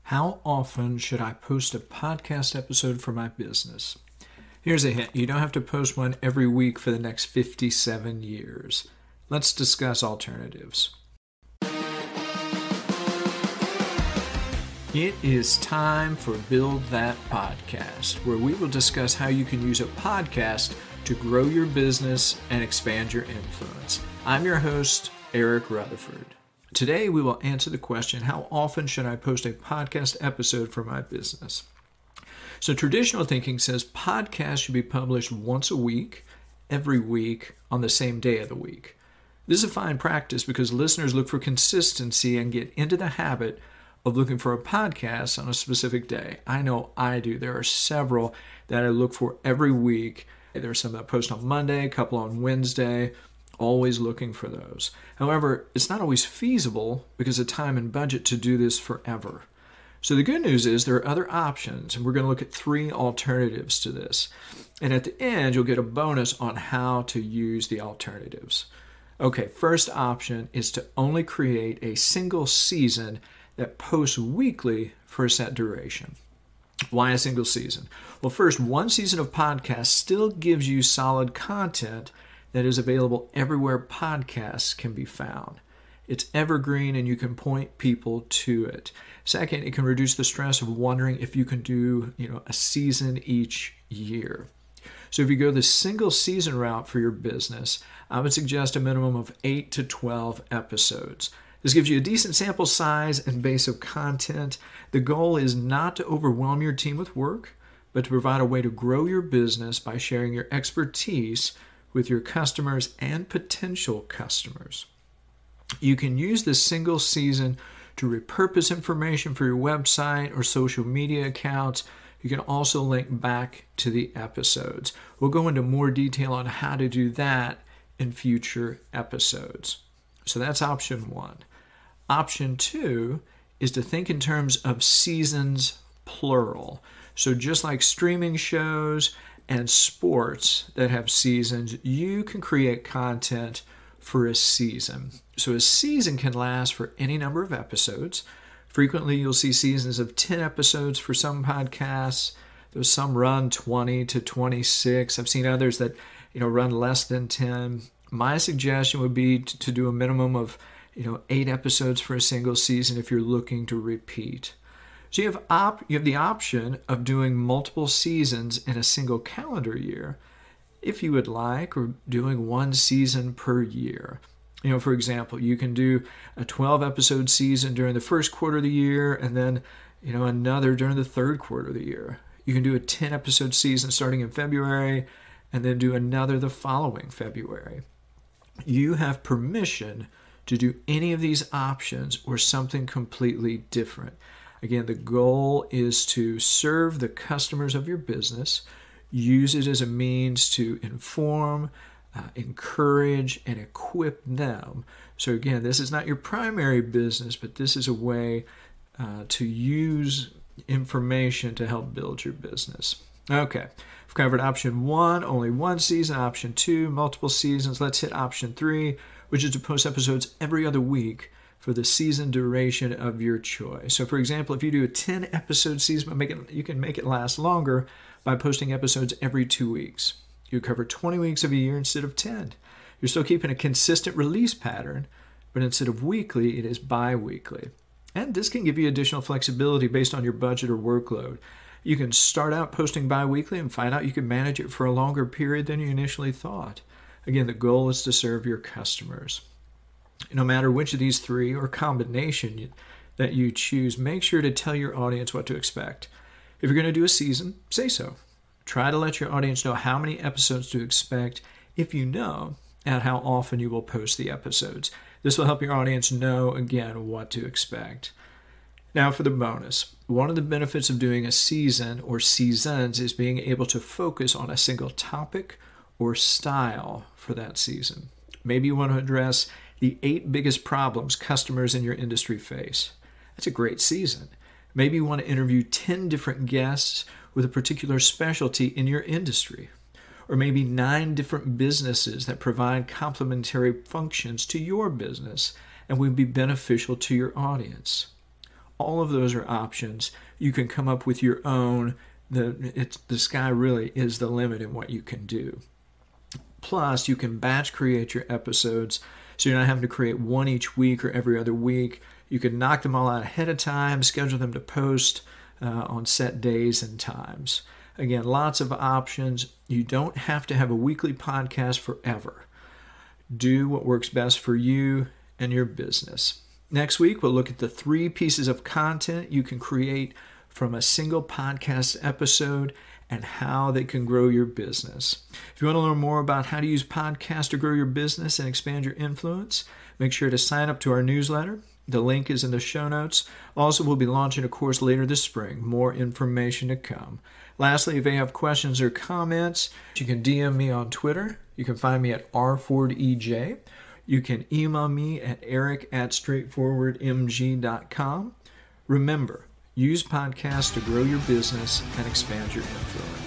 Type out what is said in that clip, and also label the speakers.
Speaker 1: How often should I post a podcast episode for my business? Here's a hint. You don't have to post one every week for the next 57 years. Let's discuss alternatives. It is time for Build That Podcast, where we will discuss how you can use a podcast to grow your business and expand your influence. I'm your host, Eric Rutherford. Today, we will answer the question, how often should I post a podcast episode for my business? So traditional thinking says podcasts should be published once a week, every week, on the same day of the week. This is a fine practice because listeners look for consistency and get into the habit of looking for a podcast on a specific day. I know I do. There are several that I look for every week. There are some that post on Monday, a couple on Wednesday. Always looking for those. However, it's not always feasible because of time and budget to do this forever. So the good news is there are other options, and we're going to look at 3 alternatives to this. And at the end, you'll get a bonus on how to use the alternatives. Okay, first option is to only create a single season that posts weekly for a set duration. Why a single season? Well, first, one season of podcast still gives you solid content that is available everywhere podcasts can be found. It's evergreen and you can point people to it. Second, it can reduce the stress of wondering if you can do, a season each year. So if you go the single season route for your business, I would suggest a minimum of 8 to 12 episodes. This gives you a decent sample size and base of content. The goal is not to overwhelm your team with work, but to provide a way to grow your business by sharing your expertise with your customers and potential customers. You can use this single season to repurpose information for your website or social media accounts. You can also link back to the episodes. We'll go into more detail on how to do that in future episodes. So that's option 1. Option 2 is to think in terms of seasons, plural. So just like streaming shows and sports that have seasons, you can create content for a season. So a season can last for any number of episodes. Frequently, you'll see seasons of 10 episodes for some podcasts. There's some run 20 to 26. I've seen others that run less than 10. My suggestion would be to do a minimum of 8 episodes for a single season if you're looking to repeat. So you have the option of doing multiple seasons in a single calendar year if you would like, or doing one season per year. For example, you can do a 12-episode season during the first quarter of the year and then, another during the third quarter of the year. You can do a 10-episode season starting in February and then do another the following February. You have permission to do any of these options or something completely different. Again, the goal is to serve the customers of your business, use it as a means to inform, encourage, and equip them. So again, this is not your primary business, but this is a way to use information to help build your business. Okay, we've covered option 1, only one season, option 2, multiple seasons. Let's hit option 3, which is to post episodes every other week for the season duration of your choice. So for example, if you do a 10-episode season, you can make it last longer by posting episodes every 2 weeks. You cover 20 weeks of a year instead of 10. You're still keeping a consistent release pattern, but instead of weekly, it is bi-weekly. And this can give you additional flexibility based on your budget or workload. You can start out posting bi-weekly and find out you can manage it for a longer period than you initially thought. Again, the goal is to serve your customers. No matter which of these 3 or combination that you choose, make sure to tell your audience what to expect. If you're going to do a season, say so. Try to let your audience know how many episodes to expect if you know, and how often you will post the episodes. This will help your audience know, again, what to expect. Now for the bonus. One of the benefits of doing a season or seasons is being able to focus on a single topic or style for that season. Maybe you want to address the 8 biggest problems customers in your industry face. That's a great season. Maybe you want to interview 10 different guests with a particular specialty in your industry. Or maybe 9 different businesses that provide complementary functions to your business and would be beneficial to your audience. All of those are options. You can come up with your own. The sky really is the limit in what you can do. Plus, you can batch create your episodes, so you're not having to create one each week or every other week. You can knock them all out ahead of time, schedule them to post on set days and times. Again, lots of options. You don't have to have a weekly podcast forever. Do what works best for you and your business. Next week, we'll look at the 3 pieces of content you can create from a single podcast episode and how they can grow your business. If you want to learn more about how to use podcasts to grow your business and expand your influence, make sure to sign up to our newsletter. The link is in the show notes. Also, we'll be launching a course later this spring. More information to come. Lastly, if you have questions or comments, you can DM me on Twitter. You can find me at rfordej. You can email me at eric@straightforwardmg.com. Remember, use podcasts to grow your business and expand your influence.